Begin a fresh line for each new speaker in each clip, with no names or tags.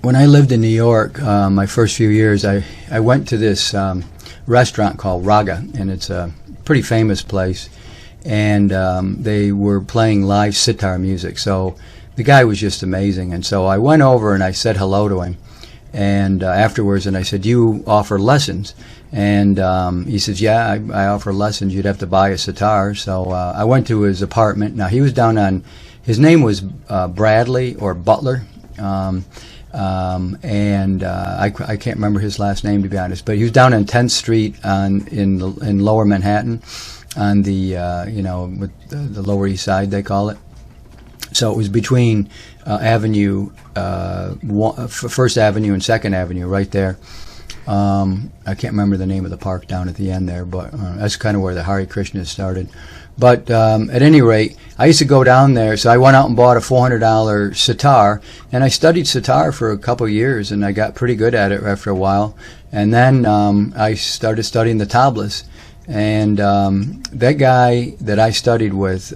when I lived in New York, my first few years, I went to this restaurant called Raga, and it's a pretty famous place, and they were playing live sitar music. So the guy was just amazing, and so I went over and I said hello to him, and afterwards, and I said, "You offer lessons?" And he says, "Yeah, I offer lessons. You'd have to buy a sitar." So I went to his apartment. Now he was down on, his name was Bradley or Butler. I can't remember his last name, to be honest, but he was down on 10th Street in Lower Manhattan, on the with the Lower East Side, they call it. So it was between First Avenue and Second Avenue, right there. I can't remember the name of the park down at the end there, but that's kind of where the Hare Krishna started. But at any rate, I used to go down there, so I went out and bought a $400 sitar, and I studied sitar for a couple of years, and I got pretty good at it after a while. And then I started studying the tablas, and that guy that I studied with,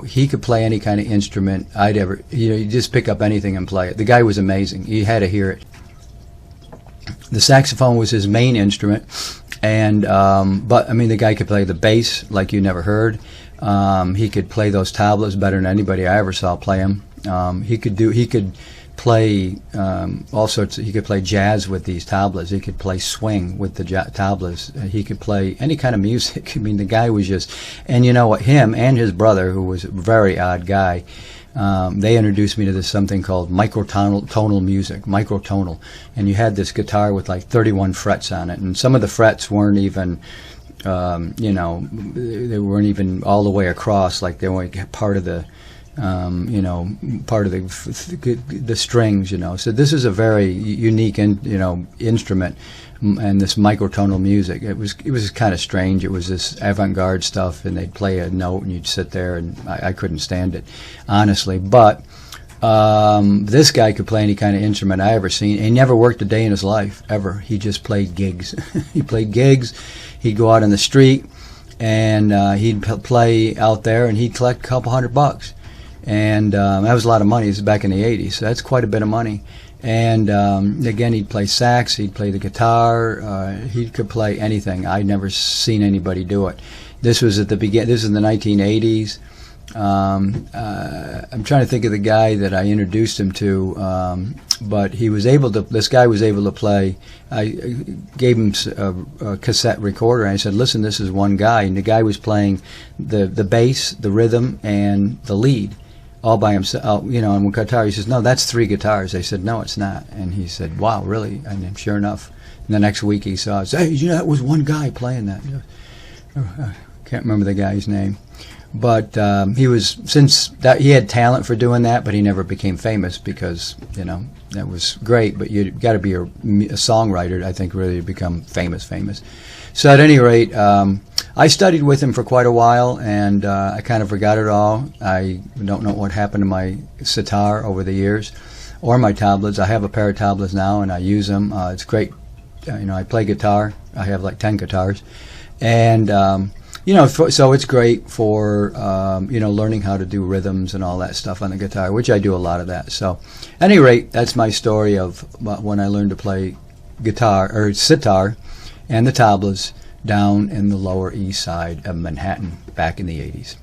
he could play any kind of instrument I'd ever, you just pick up anything and play it. The guy was amazing. You had to hear it. The saxophone was his main instrument, and but I mean, the guy could play the bass like you never heard. He could play those tablas better than anybody I ever saw play them. He could play all sorts. He could play jazz with these tablas. He could play swing with the tablas. He could play any kind of music. I mean, the guy was just, and you know what? Him and his brother, who was a very odd guy, they introduced me to this something called microtonal music, microtonal, and you had this guitar with like 31 frets on it, and some of the frets weren't even, they weren't even all the way across, like they were part of the, part of the strings, So this is a very unique, instrument, and this microtonal music. It was kind of strange. It was this avant-garde stuff, and they'd play a note, and you'd sit there, and I couldn't stand it, honestly. But this guy could play any kind of instrument I ever seen. He never worked a day in his life, ever. He just played gigs. He played gigs. He'd go out on the street, and he'd play out there, and he'd collect a couple $100. And that was a lot of money. This was back in the 80s, so that's quite a bit of money. And again, he'd play sax, he'd play the guitar, he could play anything. I'd never seen anybody do it. This was at the beginning. This is in the 1980s. I'm trying to think of the guy that I introduced him to, but he was able to. This guy was able to play. I gave him a cassette recorder, and I said, "Listen, this is one guy," and the guy was playing the bass, the rhythm, and the lead, all by himself, on one guitar. He says, "No, that's 3 guitars." I said, "No, it's not." And he said, "Wow, really?" And sure enough, the next week he saw us. "Hey, that was one guy playing that." I can't remember the guy's name, but he had talent for doing that, but he never became famous because that was great. But you got to be a songwriter, I think, really to become famous. So at any rate, I studied with him for quite a while, and I kind of forgot it all. I don't know what happened to my sitar over the years, or my tablas. I have a pair of tablas now, and I use them. It's great. I play guitar. I have like 10 guitars, and so it's great for learning how to do rhythms and all that stuff on the guitar, which I do a lot of that. So, at any rate, that's my story of when I learned to play guitar or sitar and the tablas down in the Lower East Side of Manhattan back in the 80s.